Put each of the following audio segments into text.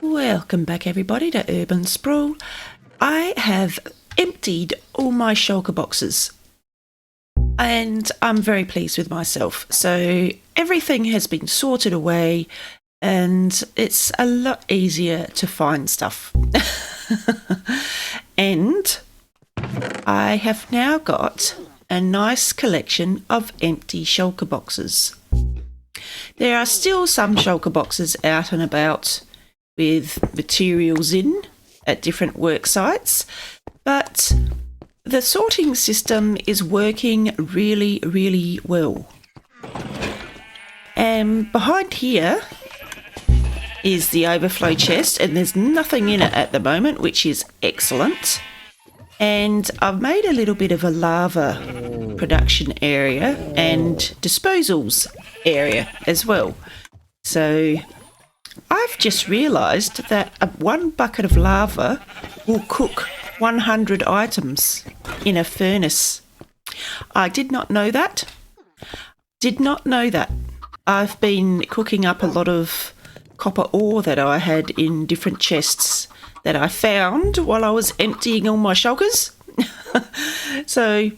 Welcome back everybody to Urban Sprawl. I have emptied all my shulker boxes and I'm very pleased with myself. So everything has been sorted away and it's a lot easier to find stuff. And I have now got a nice collection of empty shulker boxes. There are still some shulker boxes out and about with materials in at different work sites, but the sorting system is working really well. And behind here is the overflow chest, and there's nothing in it at the moment, which is excellent. And I've made a little bit of a lava production area and disposals area as well. So I've just realised that one bucket of lava will cook 100 items in a furnace. I did not know that. I've been cooking up a lot of copper ore that I had in different chests that I found while I was emptying all my shulkers. So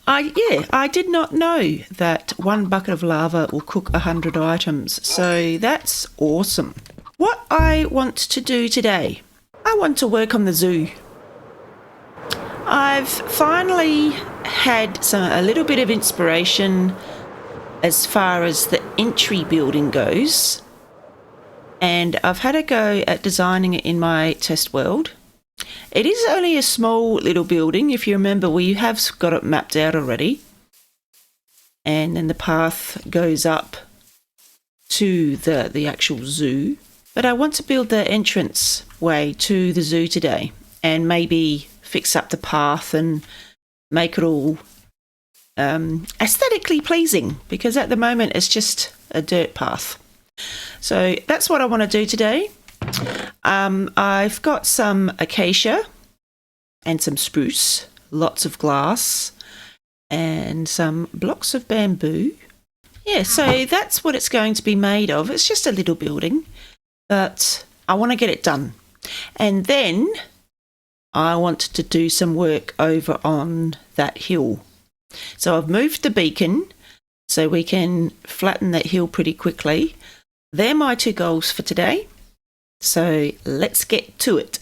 I did not know that one bucket of lava will cook 100 items. So that's awesome. What I want to do today, I want to work on the zoo. I've finally had a little bit of inspiration as far as the entry building goes. And I've had a go at designing it in my test world. It is only a small little building. If you remember, we have got it mapped out already. And then the path goes up to the actual zoo. But I want to build the entrance way to the zoo today and maybe fix up the path and make it all aesthetically pleasing, because at the moment it's just a dirt path. So that's what I want to do today. I've got some acacia and some spruce, lots of glass and some blocks of bamboo. Yeah, so that's what it's going to be made of. It's just a little building, but I want to get it done. And then I want to do some work over on that hill. So I've moved the beacon so we can flatten that hill pretty quickly. They're my two goals for today. So let's get to it.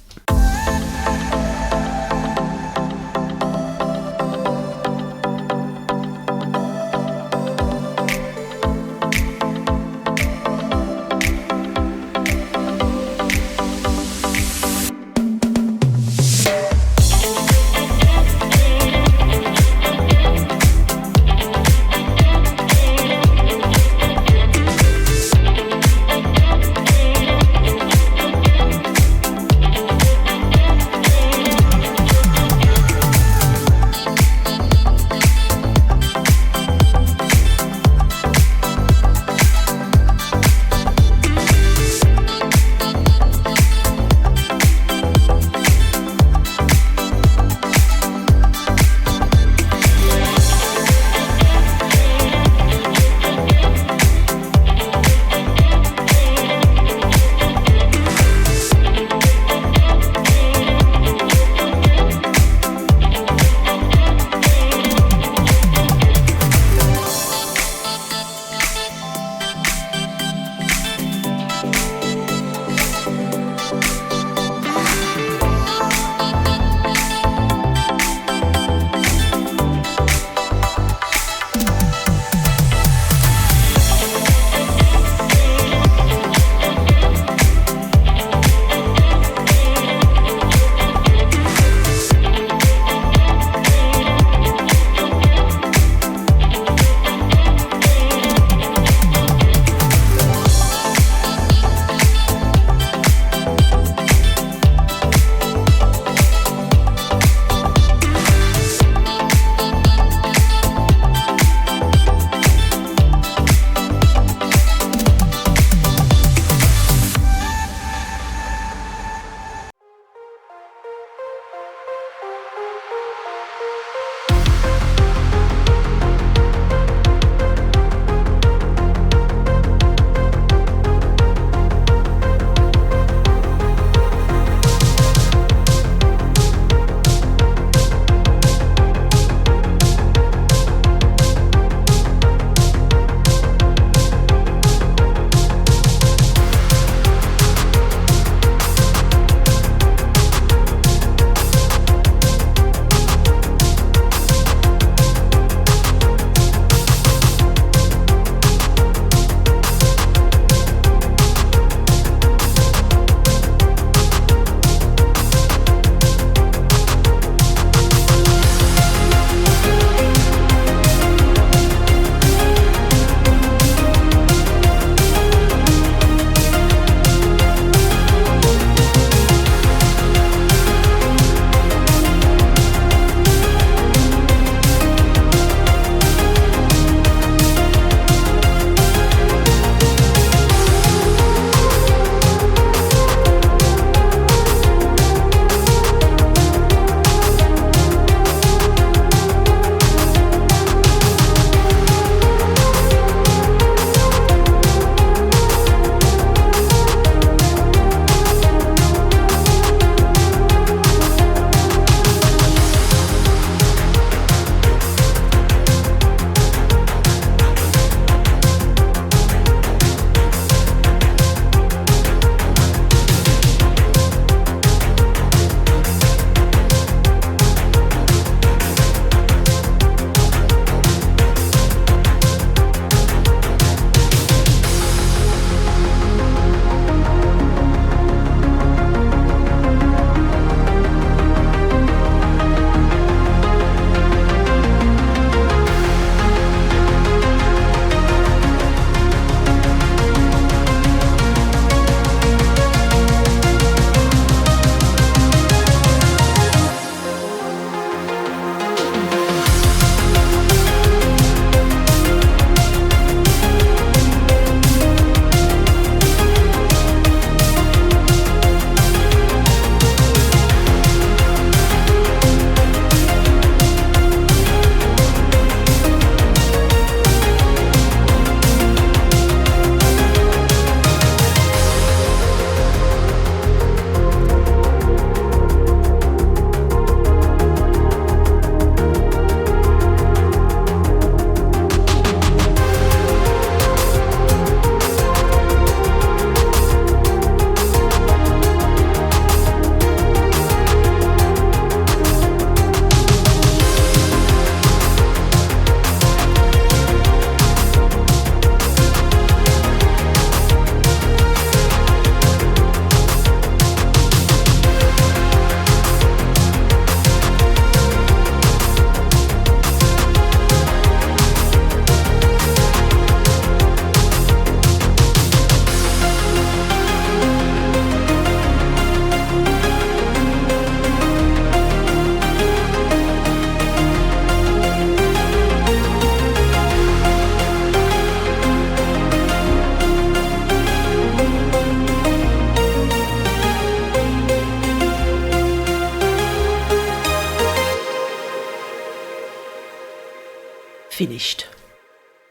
finished.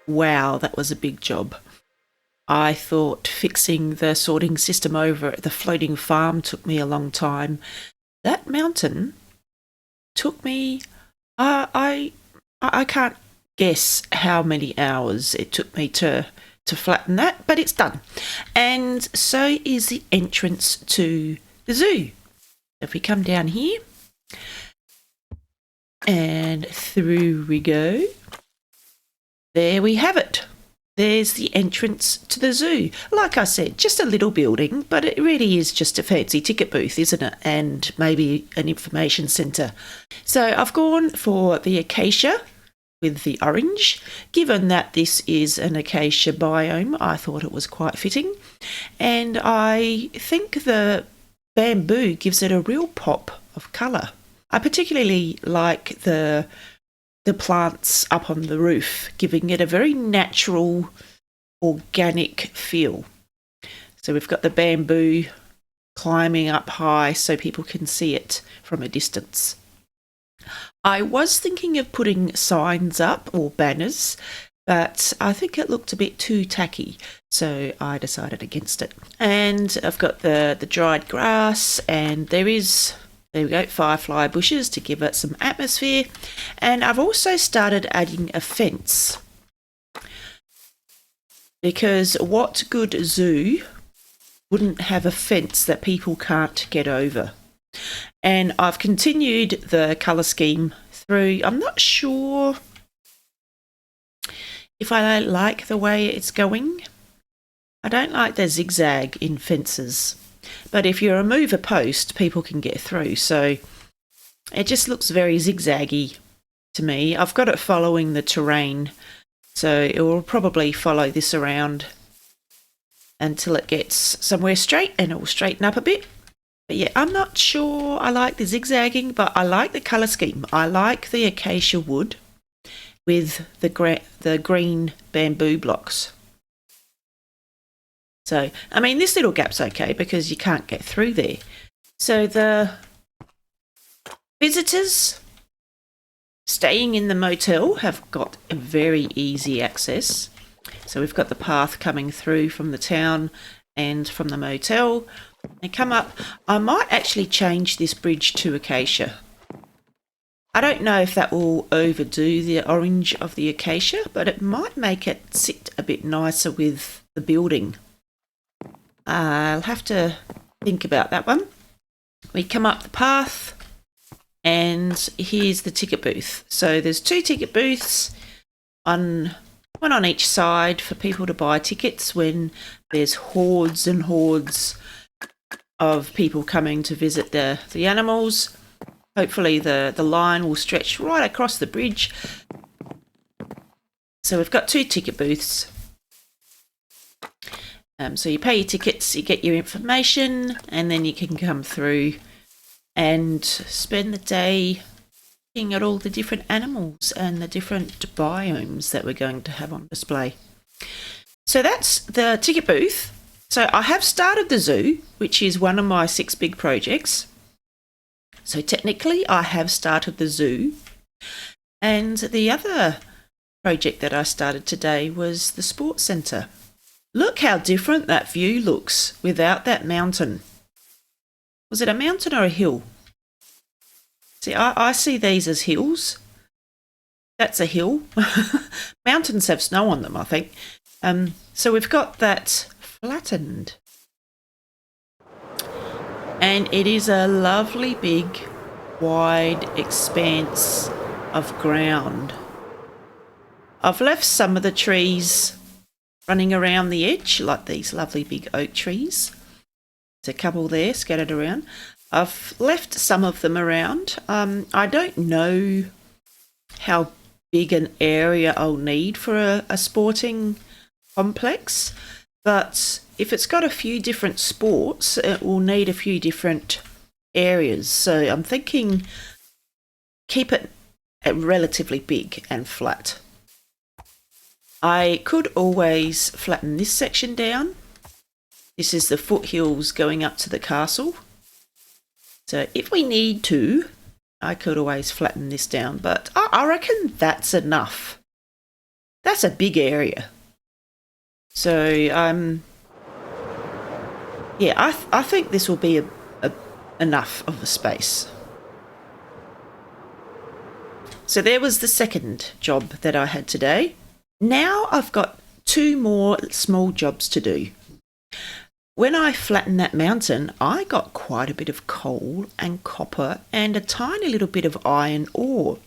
Wow, that was a big job. I thought fixing the sorting system over at the floating farm took me a long time. That mountain took me, I can't guess how many hours it took me to flatten that, but it's done. And so is the entrance to the zoo. If we come down here, and through we go, there we have it. There's the entrance to the zoo. Like I said, just a little building, but it really is just a fancy ticket booth, isn't it? And maybe an information centre. So I've gone for the acacia with the orange. Given that this is an acacia biome, I thought it was quite fitting. And I think the bamboo gives it a real pop of colour. I particularly like the plants up on the roof, giving it a very natural, organic feel. So we've got the bamboo climbing up high so people can see it from a distance. I was thinking of putting signs up or banners, but I think it looked a bit too tacky, so I decided against it. And I've got the dried grass, and there we go, firefly bushes to give it some atmosphere. And I've also started adding a fence, because what good zoo wouldn't have a fence that people can't get over? And I've continued the colour scheme through. I'm not sure if I like the way it's going. I don't like the zigzag in fences. But if you remove a post, people can get through. So it just looks very zigzaggy to me. I've got it following the terrain. So it will probably follow this around until it gets somewhere straight, and it will straighten up a bit. But yeah, I'm not sure I like the zigzagging, but I like the colour scheme. I like the acacia wood with the green bamboo blocks. So, I mean, this little gap's okay because you can't get through there. So the visitors staying in the motel have got a very easy access. So we've got the path coming through from the town and from the motel. They come up. I might actually change this bridge to acacia. I don't know if that will overdo the orange of the acacia, but it might make it sit a bit nicer with the building. I'll have to think about that one. We come up the path, and here's the ticket booth. So there's 2 ticket booths, one on each side for people to buy tickets when there's hordes and hordes of people coming to visit the animals. Hopefully the line will stretch right across the bridge. So we've got 2 ticket booths. So you pay your tickets, you get your information, and then you can come through and spend the day looking at all the different animals and the different biomes that we're going to have on display. So that's the ticket booth. So I have started the zoo, which is one of my 6 big projects. So technically I have started the zoo. And the other project that I started today was the sports centre. Look how different that view looks without that mountain. Was it a mountain or a hill? See, I see these as hills. That's a hill. Mountains have snow on them, I think. So we've got that flattened. And it is a lovely big, wide expanse of ground. I've left some of the trees running around the edge, like these lovely big oak trees. There's a couple there scattered around. I've left some of them around. I don't know how big an area I'll need for a sporting complex, but if it's got a few different sports, it will need a few different areas. So I'm thinking keep it relatively big and flat. I could always flatten this section down. This is the foothills going up to the castle. So if we need to, I could always flatten this down, but I reckon that's enough that's a big area. So, yeah, I think this will be enough of a space. So there was the second job that I had today. Now I've got 2 more small jobs to do. When I flattened that mountain, I got quite a bit of coal and copper and a tiny little bit of iron ore.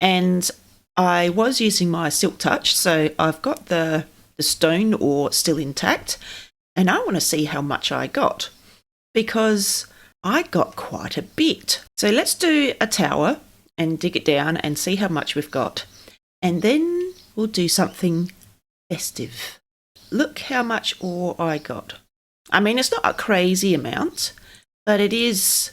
And I was using my silk touch, so I've got the stone ore still intact, and I want to see how much I got, because I got quite a bit. So let's do a tower and dig it down and see how much we've got. And then we'll do something festive. Look how much ore I got. I mean, it's not a crazy amount, but it is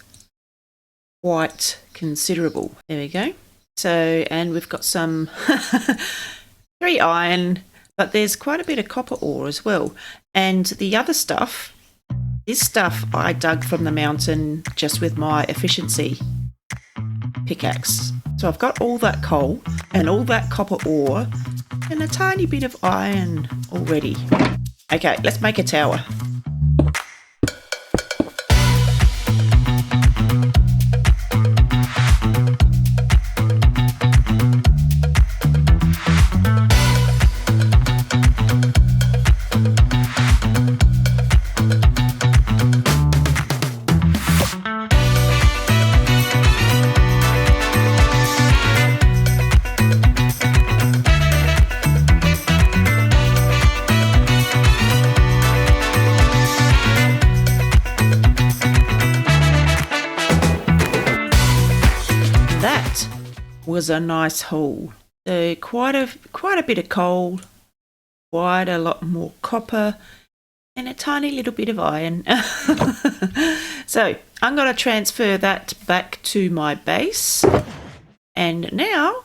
quite considerable. There we go. So, and we've got some 3 iron, but there's quite a bit of copper ore as well. And the other stuff, this stuff I dug from the mountain just with my efficiency pickaxe. So I've got all that coal and all that copper ore and a tiny bit of iron already. Okay, let's make a tower. That was a nice haul. So quite a bit of coal, quite a lot more copper, and a tiny little bit of iron. So I'm going to transfer that back to my base. And now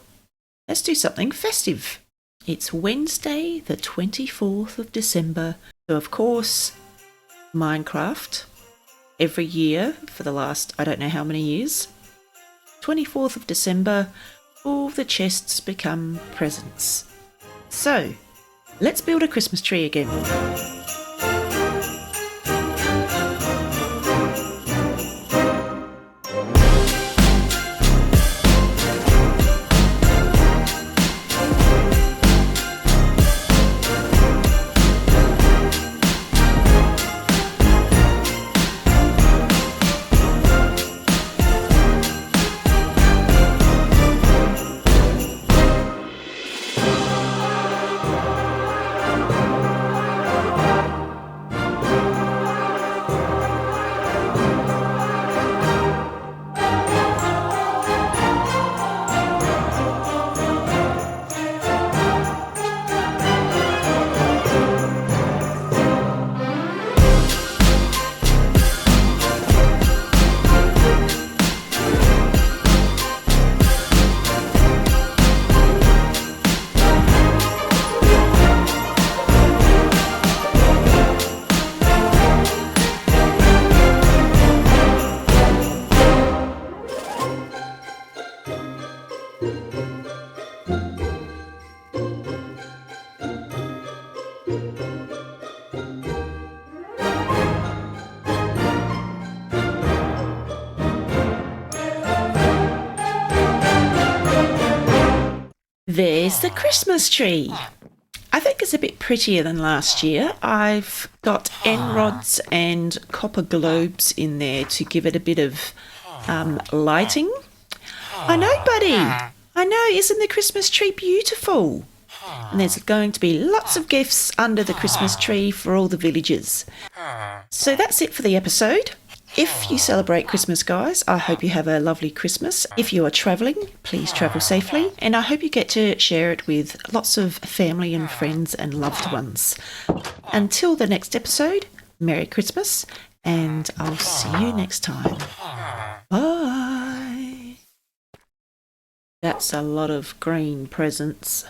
let's do something festive. It's Wednesday, the 24th of December. So of course, Minecraft, every year for the last, I don't know how many years, 24th of December, all the chests become presents. So, let's build a Christmas tree again. There's the Christmas tree. I think it's a bit prettier than last year. I've got end rods and copper globes in there to give it a bit of lighting. I know, buddy. I know, isn't the Christmas tree beautiful? And there's going to be lots of gifts under the Christmas tree for all the villagers. So that's it for the episode. If you celebrate Christmas, guys, I hope you have a lovely Christmas. If you are travelling, please travel safely. And I hope you get to share it with lots of family and friends and loved ones. Until the next episode, Merry Christmas, and I'll see you next time. Bye. That's a lot of green presents.